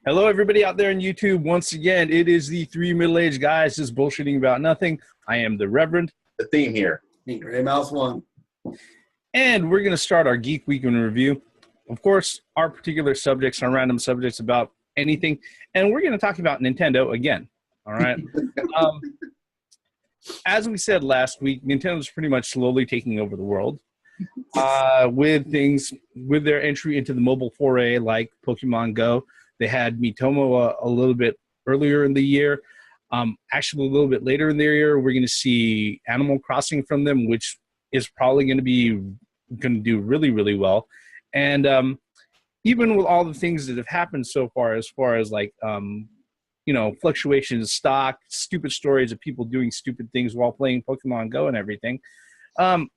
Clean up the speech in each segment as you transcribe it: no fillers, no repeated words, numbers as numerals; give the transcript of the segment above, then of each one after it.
Hello, everybody out there on YouTube. Once again, it is the three middle-aged guys just bullshitting about nothing. I am the Reverend. The theme here. Gray Mouse 1. And we're going to start our Geek Week in Review. Of course, our particular subjects are random subjects about anything. And we're going to talk about Nintendo again. All right. As we said last week, Nintendo's pretty much slowly taking over the world with their entry into the mobile foray like Pokemon Go. They had Miitomo a little bit earlier in the year. Actually, a little bit later in the year, we're going to see Animal Crossing from them, which is probably going to do really, really well. And even with all the things that have happened so far as like, fluctuations, stock, stupid stories of people doing stupid things while playing Pokemon Go and everything,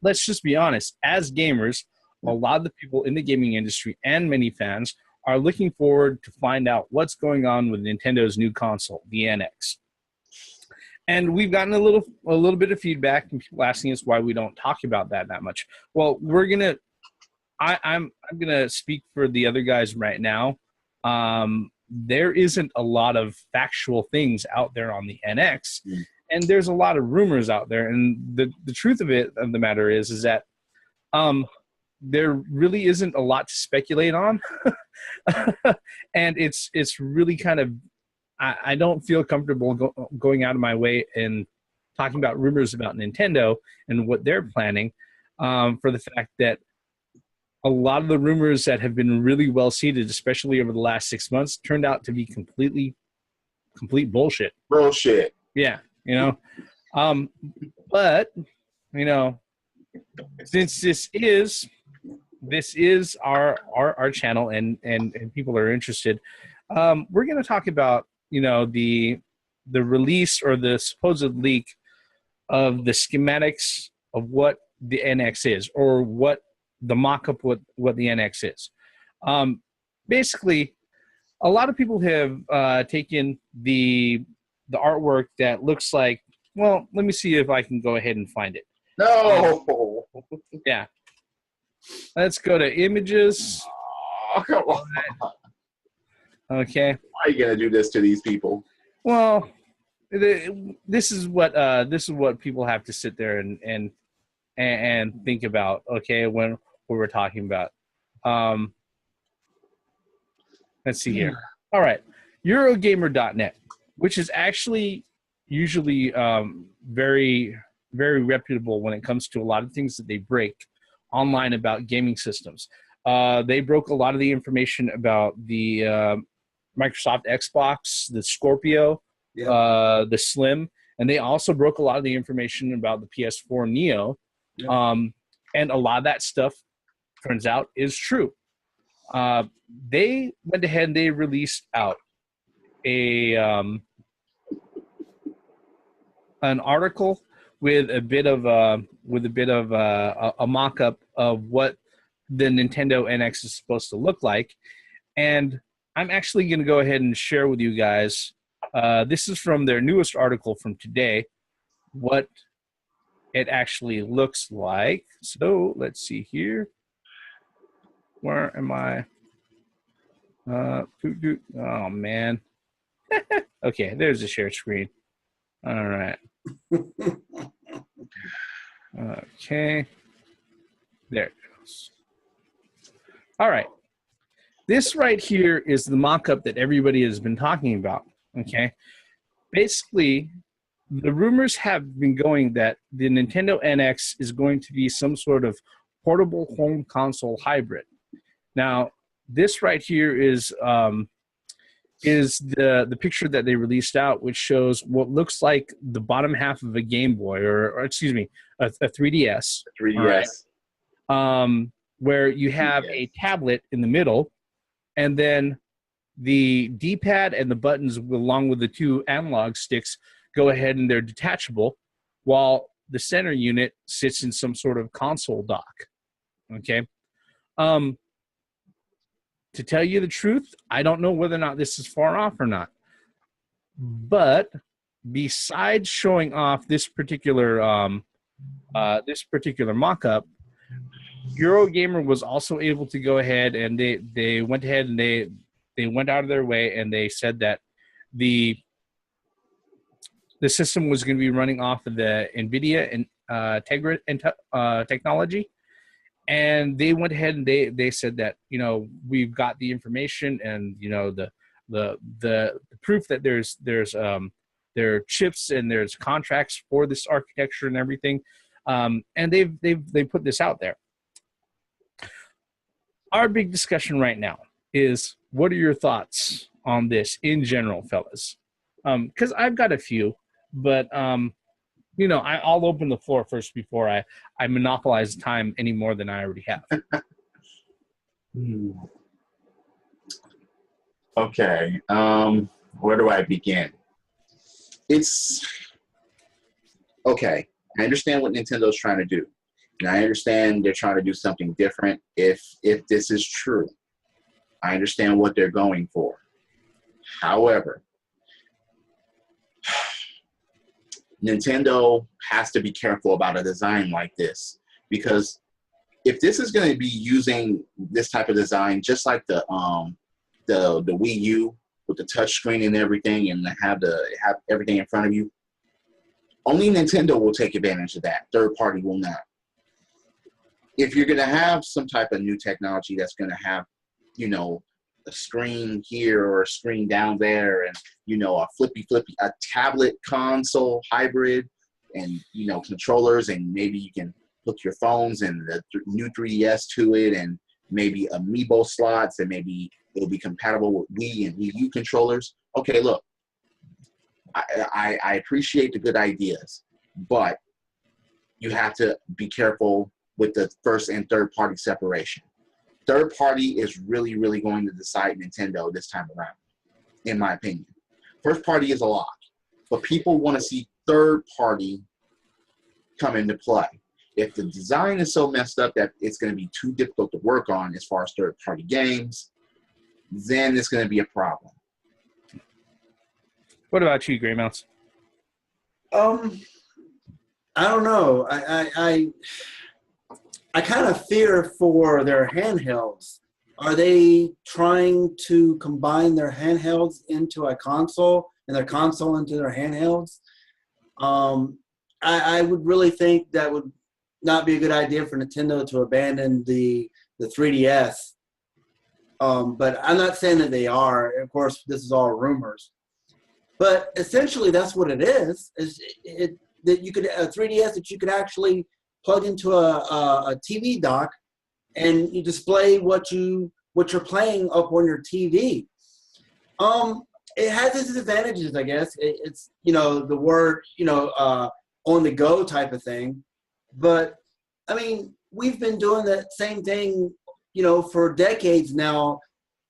let's just be honest. As gamers, a lot of the people in the gaming industry and many fans are looking forward to find out what's going on with Nintendo's new console, the NX. And we've gotten a little bit of feedback from people asking us why we don't talk about that much. Well, I'm gonna speak for the other guys right now. There isn't a lot of factual things out there on the NX, and there's a lot of rumors out there. And the truth of the matter is that there really isn't a lot to speculate on. And it's really kind of, I don't feel comfortable going out of my way and talking about rumors about Nintendo and what they're planning, for the fact that a lot of the rumors that have been really well seeded, especially over the last 6 months, turned out to be complete bullshit. Bullshit. Yeah, but since this is our channel and people are interested, we're going to talk about the release or the supposed leak of the schematics of what the NX is, or what the mock-up what the NX is. Basically, a lot of people have taken the artwork that looks like, well, let me see if I can go ahead and find it. No. Yeah. Let's go to images. Oh, come on. Okay. Why are you gonna do this to these people? Well, this is what people have to sit there and think about. Okay, when we're talking about. Let's see here. All right, Eurogamer.net, which is actually usually very, very reputable when it comes to a lot of things that they break online about gaming systems. They broke a lot of the information about the Microsoft Xbox, the Scorpio, the Slim, and they also broke a lot of the information about the PS4 Neo. And a lot of that stuff, turns out, is true. They went ahead and they released out an article with a bit of a mock-up of what the Nintendo NX is supposed to look like, and I'm actually going to go ahead and share with you guys. This is from their newest article from today, what it actually looks like. So let's see here. Where am I? Oh man. Okay, there's the share screen. All right. Okay. There it goes. All right. This right here is the mock-up that everybody has been talking about. Okay. Basically, the rumors have been going that the Nintendo NX is going to be some sort of portable home console hybrid. Now, this right here is the picture that they released out, which shows what looks like the bottom half of a Game Boy, or excuse me, a 3DS. 3DS. Right? Where you have a tablet in the middle, and then the D-pad and the buttons, along with the two analog sticks, go ahead and they're detachable, while the center unit sits in some sort of console dock. Okay. To tell you the truth, I don't know whether or not this is far off or not. But besides showing off this particular mock-up, Eurogamer was also able to go ahead and they went ahead and they went out of their way and they said that the system was going to be running off of the NVIDIA and Tegra technology. And they went ahead and they said that, you know, we've got the information and, you know, the proof that there are chips and there's contracts for this architecture and everything. And they put this out there. Our big discussion right now is, what are your thoughts on this in general, fellas? Because I've got a few, but you know, I'll open the floor first before I monopolize time any more than I already have. Okay. Where do I begin? It's okay. I understand what Nintendo's trying to do. And I understand they're trying to do something different. If this is true, I understand what they're going for. However, Nintendo has to be careful about a design like this, because if this is going to be using this type of design, just like the Wii U with the touch screen and everything, and have everything in front of you, only Nintendo will take advantage of that. Third party will not. If you're going to have some type of new technology that's going to have, you know, a screen here or a screen down there, and, you know, a a tablet console hybrid, and, you know, controllers, and maybe you can hook your phones and the new 3DS to it, and maybe amiibo slots, and maybe it'll be compatible with Wii and Wii U controllers. Okay, look, I appreciate the good ideas, but you have to be careful with the first and third party separation. Third party is really, really going to decide Nintendo this time around, in my opinion. First party is a lot, but people want to see third party come into play. If the design is so messed up that it's going to be too difficult to work on as far as third party games, then it's going to be a problem. What about you, Grey Mouse? I don't know. I kind of fear for their handhelds. Are they trying to combine their handhelds into a console and their console into their handhelds? I would really think that would not be a good idea for Nintendo to abandon the 3DS. But I'm not saying that they are. Of course, this is all rumors. But essentially, that's what it is. That you could a 3DS that you could actually plug into a TV dock, and you display what you're playing up on your TV. It has its advantages, I guess. It's, you know, the word, you know, on the go type of thing. But I mean, we've been doing that same thing, you know, for decades now.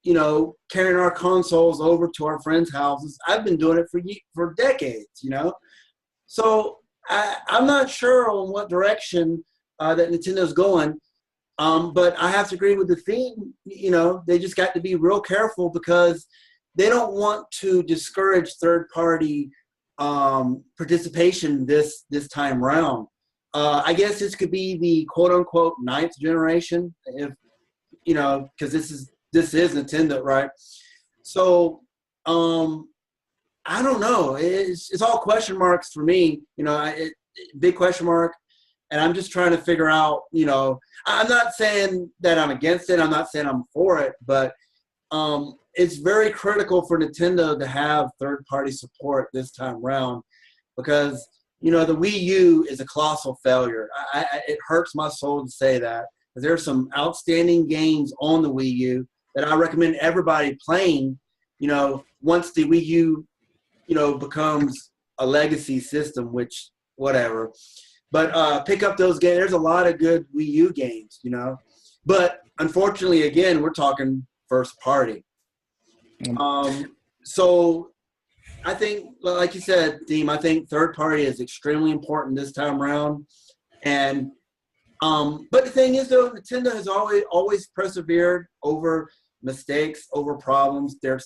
You know, carrying our consoles over to our friends' houses. I've been doing it for decades, you know. So I'm not sure on what direction that Nintendo's going, but I have to agree with the theme. You know, they just got to be real careful, because they don't want to discourage third-party participation this time round. I guess this could be the quote-unquote ninth generation, if you know, because this is Nintendo, right? So I don't know. It's all question marks for me. You know, big question mark. And I'm just trying to figure out, you know, I'm not saying that I'm against it. I'm not saying I'm for it. But it's very critical for Nintendo to have third-party support this time around, because, you know, the Wii U is a colossal failure. It hurts my soul to say that. There's some outstanding games on the Wii U that I recommend everybody playing, you know, once the Wii U, you know, becomes a legacy system, which, whatever. But pick up those games. There's a lot of good Wii U games, you know. But unfortunately, again, we're talking first party. So I think, like you said, Deem, I think third party is extremely important this time around. And but the thing is, though, Nintendo has always persevered over mistakes, over problems. They're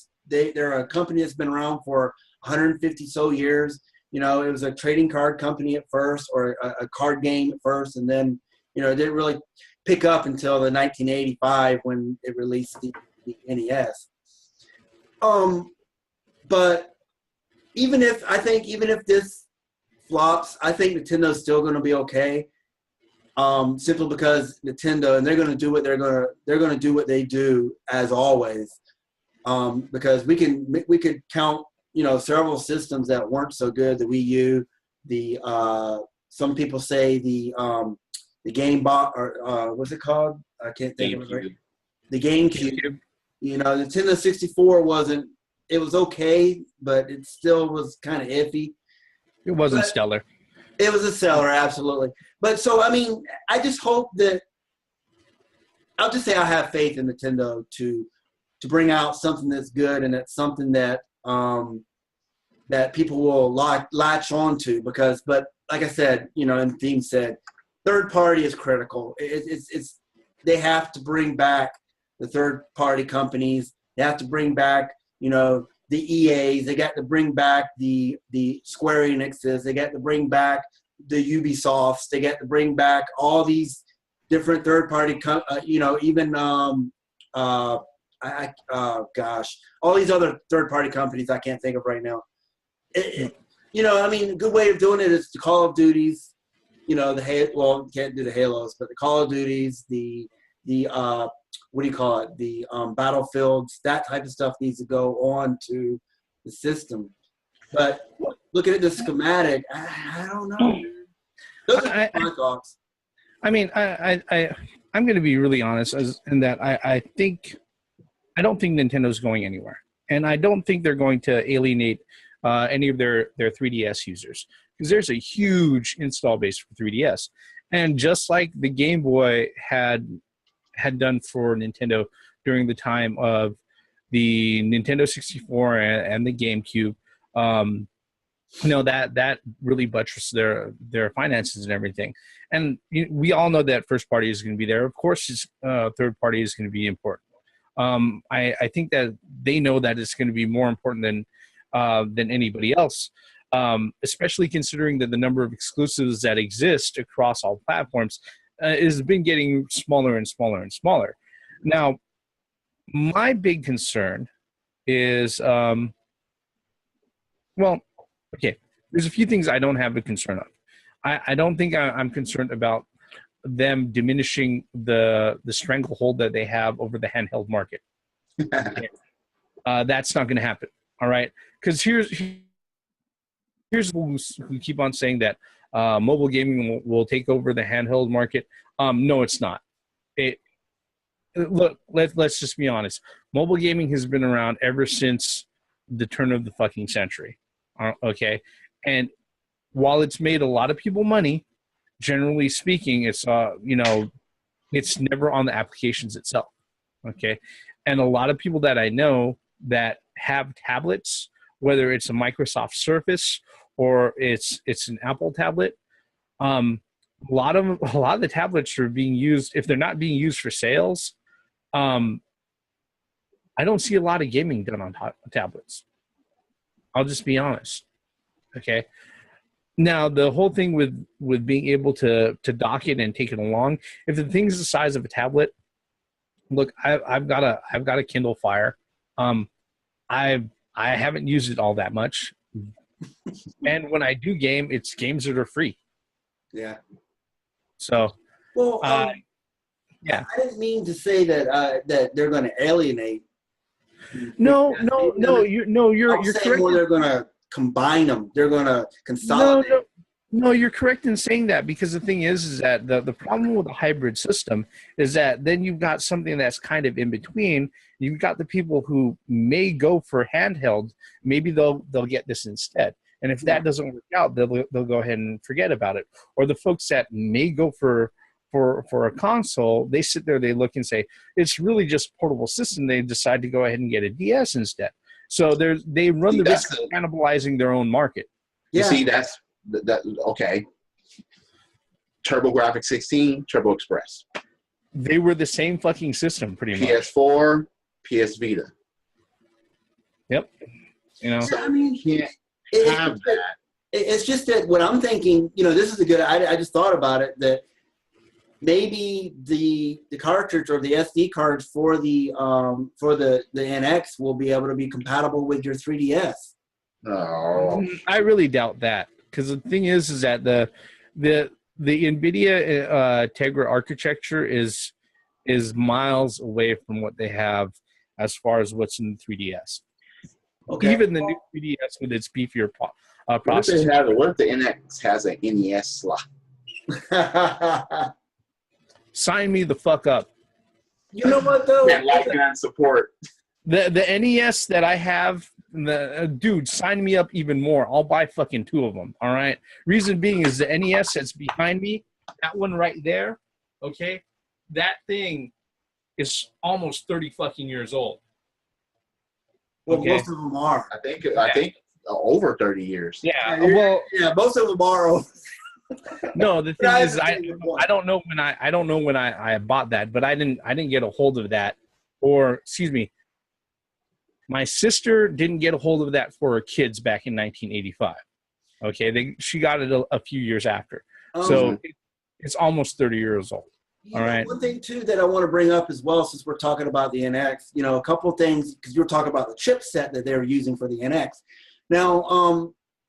a company that's been around for 150 so years. You know, it was a trading card company at first, or a card game at first, and then, you know, it didn't really pick up until the 1985 when it released the NES. But even if this flops, I think Nintendo's still going to be okay. Simply because Nintendo, and they're going to do what they're going to do what they do as always. Because we could count, several systems that weren't so good. The Wii U, some people say the Game Box, or what's it called? I can't think of it right. The GameCube. Nintendo 64 wasn't. It was okay, but it still was kind of iffy. It wasn't stellar. It was a seller, absolutely. But so, I mean, I just hope that I'll just say I have faith in Nintendo to bring out something that's good, and that's something that that people will latch on to. But like I said, and Theme said, third party is critical. It's they have to bring back the third party companies. They have to bring back, the EAs. They got to bring back the Square Enixes. They got to bring back the Ubisofts. They got to bring back all these different third party, even all these other third party companies I can't think of right now. A good way of doing it is the Call of Duties. You can't do the Halos, but the Call of Duties, the what do you call it? The Battlefields, that type of stuff needs to go on to the system. But looking at the schematic, I don't know. Those are my thoughts. I mean, I'm going to be really honest in that I don't think Nintendo's going anywhere, and I don't think they're going to alienate any of their 3DS users, because there's a huge install base for 3DS, and just like the Game Boy had done for Nintendo during the time of the Nintendo 64 and the GameCube, that really buttressed their finances and everything. And we all know that first party is going to be there. Of course, third party is going to be important. I think that they know that it's going to be more important than anybody else, especially considering that the number of exclusives that exist across all platforms has been getting smaller and smaller and smaller. Now, my big concern is, there's a few things I don't have a concern of. I don't think I'm concerned about them diminishing the stranglehold that they have over the handheld market. That's not going to happen. All right, because here's who keep on saying that mobile gaming will take over the handheld market. No, it's not. Look, let's just be honest. Mobile gaming has been around ever since the turn of the fucking century. Okay, and while it's made a lot of people money, generally speaking, it's it's never on the applications itself. Okay, and a lot of people that I know that have tablets, whether it's a Microsoft Surface or it's an Apple tablet, a lot of the tablets are being used. If they're not being used for sales, I don't see a lot of gaming done on tablets. I'll just be honest. Okay. Now, the whole thing with being able to dock it and take it along, if the thing's the size of a tablet, look, I've got a Kindle Fire. I haven't used it all that much, and when I do game, it's games that are free. Yeah. So. Well, yeah. I didn't mean to say that that they're going to alienate. No, you're correct. More they're going to combine them. They're going to consolidate. No, you're correct in saying that, because the thing is that the problem with a hybrid system is that then you've got something that's kind of in between. You've got the people who may go for handheld. Maybe they'll get this instead. And if that doesn't work out, they'll go ahead and forget about it. Or the folks that may go for a console, they sit there, they look and say, it's really just a portable system. They decide to go ahead and get a DS instead. So they run the risk of cannibalizing their own market. Yeah. You see, that okay. TurboGrafx 16, Turbo Express. They were the same fucking system, pretty much. PS4, PS Vita. Yep. So I mean, you can't have that. It's just that what I'm thinking, this is a good. I just thought about it, that maybe the cartridge or the SD cards for the NX will be able to be compatible with your 3DS. Oh, I really doubt that, because the thing is that the NVIDIA Tegra architecture is miles away from what they have as far as what's in the 3DS. Okay. Even the new 3DS with its beefier what processor. if the NX has an NES slot? Sign me the fuck up. You know what though? And lifetime support. The NES that I have, dude, sign me up even more. I'll buy fucking 2 of them. All right. Reason being is the NES that's behind me, that one right there. Okay, that thing is almost 30 fucking years old. Well, Okay. most of them are. I think over 30 years. Yeah. Well, yeah, most of them are over. no, the thing is, I don't know when I bought that, but I didn't get a hold of that, or excuse me, my sister didn't get a hold of that for her kids back in 1985. Okay, she got it a few years after, so it's almost 30 years old. All right. One thing too that I want to bring up as well, since we're talking about the NX, a couple of things, because you were talking about the chipset that they're using for the NX. Now,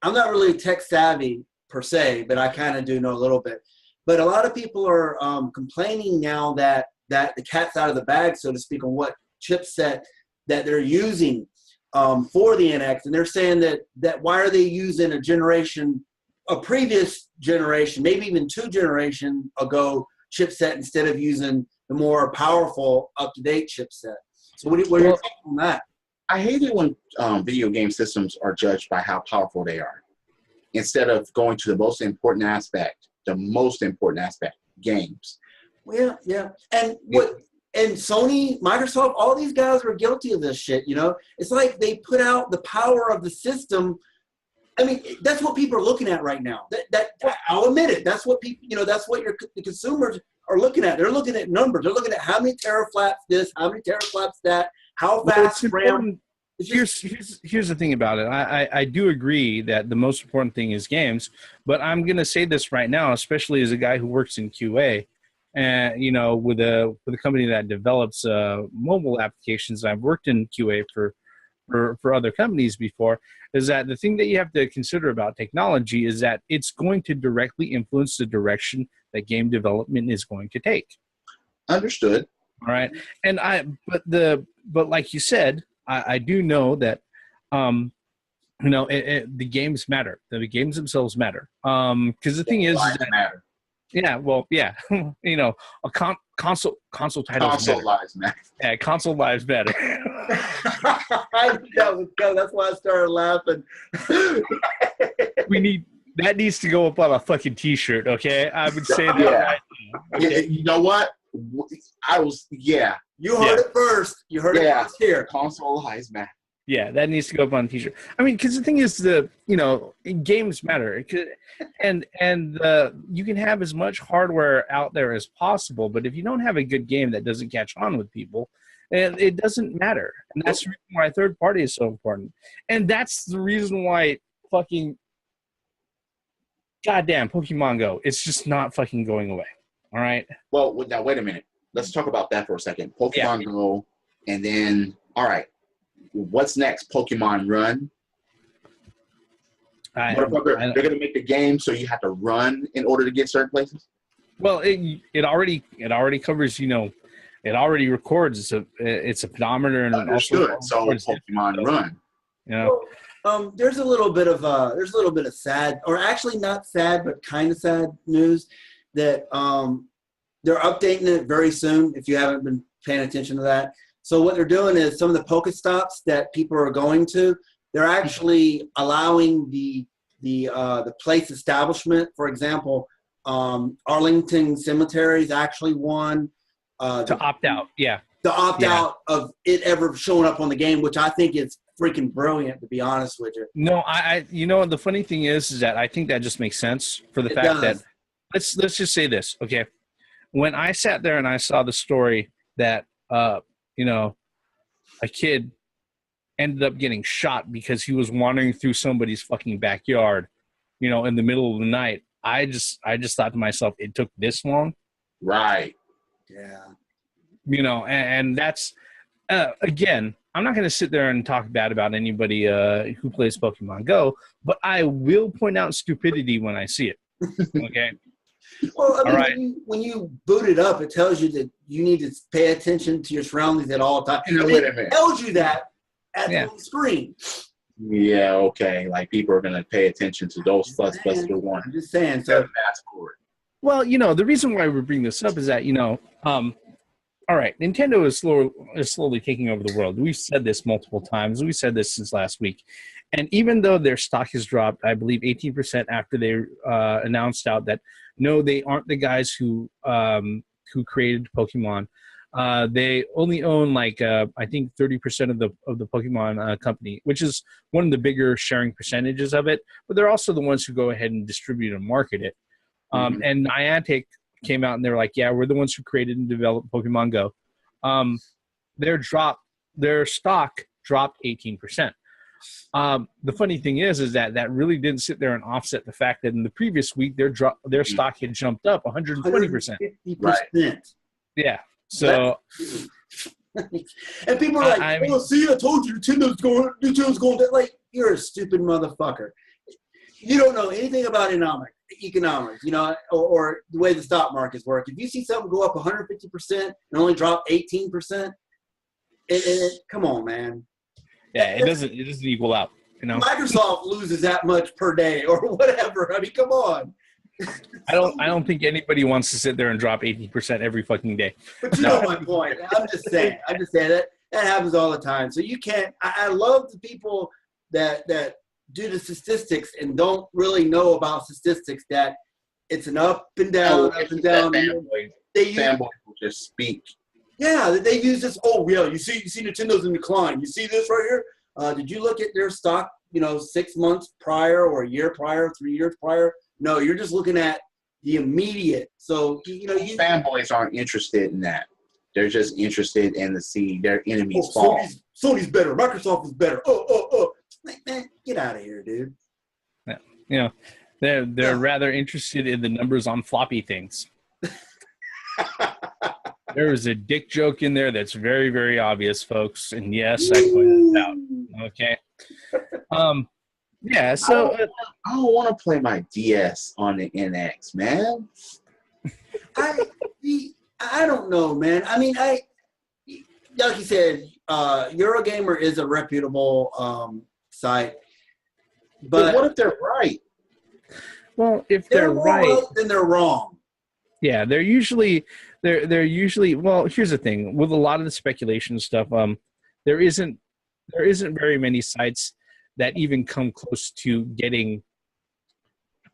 I'm not really tech savvy per se, but I kind of do know a little bit. But a lot of people are complaining now that the cat's out of the bag, so to speak, on what chipset that they're using for the NX, and they're saying that why are they using a previous generation, maybe even 2 generations ago chipset instead of using the more powerful, up-to-date chipset? So what are your thoughts on that? I hate it when video game systems are judged by how powerful they are, instead of going to the most important aspect, games. Well, yeah. And Sony, Microsoft, all these guys are guilty of this shit, It's like they put out the power of the system. I mean, that's what people are looking at right now. That I'll admit it. That's what people, that's what the consumers are looking at. They're looking at numbers. They're looking at how many teraflops this, how many teraflops that, how fast RAM. Here's the thing about it. I do agree that the most important thing is games, but I'm going to say this right now, especially as a guy who works in QA, and with a company that develops mobile applications. I've worked in QA for other companies before, is that the thing that you have to consider about technology is that it's going to directly influence the direction that game development is going to take. Understood. All right. And but like you said, I do know that, the games matter. The games themselves matter. Because the thing is that matter. Yeah, well, yeah, a console titles lives matter. Yeah, console lives better. That's why I started laughing. That needs to go up on a fucking t-shirt, okay? I would say that. Yeah. Right now, okay? You know what? You heard it first. You heard it first here. Console lives matter. Yeah, that needs to go up on a t-shirt. I mean, because the thing is, games matter, and you can have as much hardware out there as possible, but if you don't have a good game that doesn't catch on with people, it doesn't matter. And that's the reason why third party is so important. And that's the reason why fucking goddamn Pokemon Go, it's just not fucking going away. All right. Well, now wait a minute. Let's talk about that for a second. Pokemon Go, and then all right. What's next? Pokemon Run. They're going to make the game so you have to run in order to get certain places. Well, it already covers. It already records. It's a pedometer and understood. So Pokemon Run. There's a little bit of sad, or actually not sad, but kind of sad news that they're updating it very soon. If you haven't been paying attention to that. So what they're doing is some of the Pokestops that people are going to, they're actually allowing the place establishment. For example, Arlington Cemetery is actually one to opt out. Yeah, to opt out of it ever showing up on the game, which I think is freaking brilliant, to be honest with you. No, the funny thing is that I think that just makes sense for the fact that let's just say this, okay? When I sat there and I saw the story that a kid ended up getting shot because he was wandering through somebody's fucking backyard, in the middle of the night. I just thought to myself, it took this long. Right. Yeah. You know, and that's again, I'm not going to sit there and talk bad about anybody who plays Pokemon Go, but I will point out stupidity when I see it. Okay. Well, I mean, All right. when you boot it up, it tells you that you need to pay attention to your surroundings at all times. No, wait a minute. It tells you that at the screen. Yeah, okay. Like people are gonna pay attention to those Buster one. I'm just saying. So fast forward. Well, you know, the reason why we bring this up is that, you know, all right, Nintendo is slowly taking over the world. We've said this multiple times. We've said this since last week. And even though their stock has dropped, I believe 18% after they announced out that no, they aren't the guys who created Pokemon. They only own like I think 30% of the Pokemon company, which is one of the bigger sharing percentages of it. But they're also the ones who go ahead and distribute and market it. And Niantic came out and they were like, yeah, we're the ones who created and developed Pokemon Go. Their stock dropped 18%. The funny thing is that really didn't sit there and offset the fact that in the previous week their stock had jumped up 120%. 150%. Yeah. So and people are like, "Oh, see, I told you, Nintendo's going. Like, you're a stupid motherfucker. You don't know anything about economics, you know, or the way the stock markets work. If you see something go up 150% and only drop 18%, come on, man. Yeah, it doesn't equal out. You know, Microsoft loses that much per day or whatever. I mean, come on. I don't think anybody wants to sit there and drop 18% every fucking day. But you know my point. I'm just saying that happens all the time. So you can't. I love the people that do the statistics and don't really know about statistics. That it's an up and down. Fanboys will just speak. Yeah, they use this. Oh yeah, you see Nintendo's in decline. You see this right here. Did you look at their stock? 6 months prior, or a year prior, 3 years prior. No, you're just looking at the immediate. So, fanboys aren't interested in that. They're just interested in to see their enemies fall. Sony's better. Microsoft is better. Oh. Man, get out of here, dude. Yeah. They're rather interested in the numbers on floppy things. There is a dick joke in there that's very, very obvious, folks. And yes, I pointed it out. Okay. Yeah, so I don't want to play my DS on the NX, man. I don't know, man. I mean, like you said, Eurogamer is a reputable site, but what if they're right? Well, if they're right, then they're wrong. Yeah, they're usually. Well, here's the thing with a lot of the speculation stuff. There isn't very many sites that even come close to getting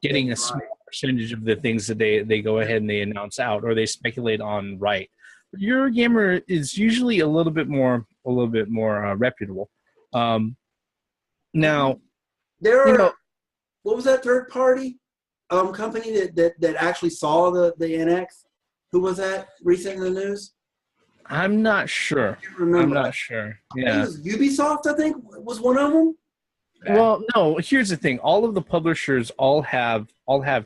a small percentage of the things that they go ahead and they announce out or they speculate on right. But Eurogamer is usually a little bit more reputable. Now, what was that third party company that actually saw the NX? Who was that recent in the news? I'm not sure. I'm not sure. Yeah, it was Ubisoft, I think, was one of them. Well, no. Here's the thing: all of the publishers all have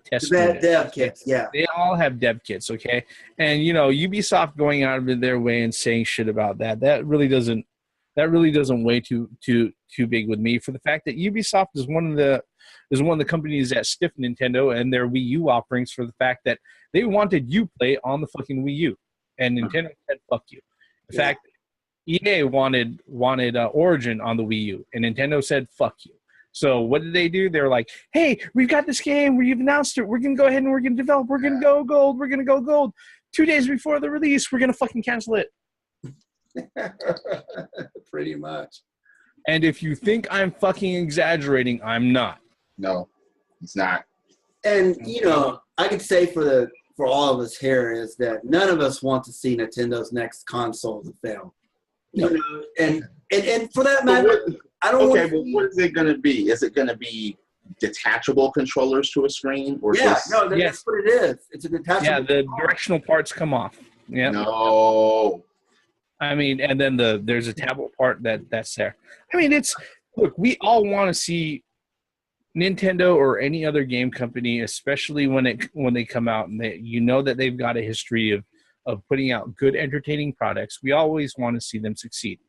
test dev kits. Yeah, they all have dev kits. Okay, and Ubisoft going out of their way and saying shit about that really doesn't weigh too big with me. For the fact that Ubisoft is one of the companies that stiffed Nintendo and their Wii U offerings for the fact that they wanted Uplay on the fucking Wii U, and Nintendo said fuck you. In fact, EA wanted Origin on the Wii U, and Nintendo said, fuck you. So what did they do? They were like, hey, we've got this game. We've announced it. We're going to go ahead and we're going to develop. We're going to go gold. We're going to go gold. 2 days before the release, we're going to fucking cancel it. Pretty much. And if you think I'm fucking exaggerating, I'm not. No, it's not. And, I could say for all of us here is that none of us want to see Nintendo's next console to fail. And for that matter, I don't want to. Okay, but what is it going to be? Is it going to be detachable controllers to a screen, or that's what it is. It's a detachable. Yeah, the directional parts come off. Yeah. No. I mean, and then there's a tablet part that's there. I mean, look, we all want to see Nintendo or any other game company, especially when they come out and that they've got a history of putting out good, entertaining products, we always want to see them succeed.